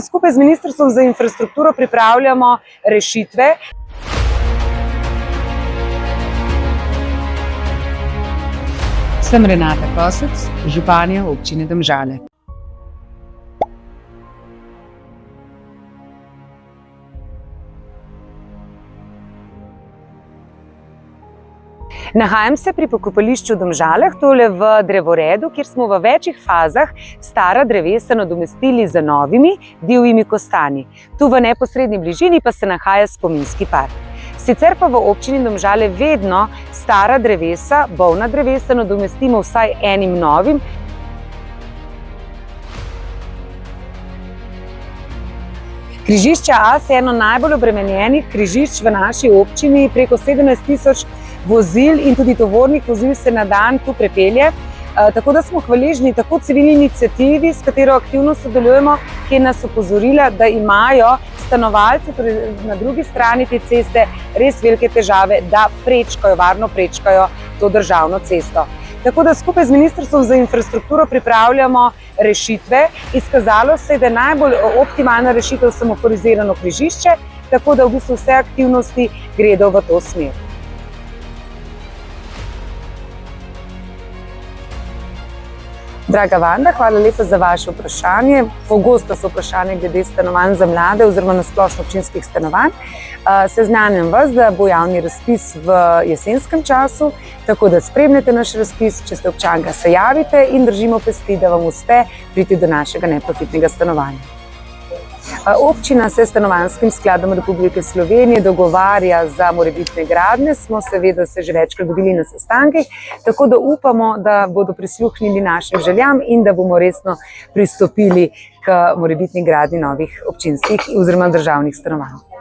Skupaj z Ministrstvom za infrastrukturo pripravljamo rešitve. Sem Renata Kosec, županja občine Domžale. Nahajam se pri pokopališču v Domžalah, tole v drevoredu, kjer smo v večjih fazah stara drevesa nadomestili z novimi divjimi kostanji. Tu v neposredni bližini pa se nahaja spominski park. Sicer pa v občini Domžale vedno stara drevesa, bolna drevesa nadomestimo vsaj enim novim. Križišče As je eno najbolj obremenjenih križišč v naši občini. Preko 17.000 vozil in tudi tovornih vozil se na dan tu prepelje. Tako da smo hvaležni tako civilni iniciativi, s katero aktivno sodelujemo, ki je nas opozorila, da imajo stanovalci na drugi strani te ceste res velike težave, da varno prečkajo to državno cesto. Tako da skupaj z Ministrstvom za infrastrukturo pripravljamo rešitve. Izkazalo se je, da je najbolj optimalna rešitev semaforizirano križišče, tako da v bistvu vse aktivnosti gredo v to smer. Draga Vanda, hvala lepa za vaše vprašanje. Pogosto so vprašanje glede stanovanj za mlade oziroma na splošno občinskih stanovanj. Seznanjam vas, da bo javni razpis v jesenskem času, tako da spremljate naš razpis, če ste občanka, se javite in držimo pesti, da vam uspe priti do našega neprofitnega stanovanja. Občina se s Stanovanjskim skladom Republike Slovenije dogovarja za morebitne gradnje. Smo seveda se že večkrat dobili na sestankih, tako da upamo, da bodo prisluhnili našim željam in da bomo resno pristopili k morebitni gradnji novih občinskih oziroma državnih stanovanj.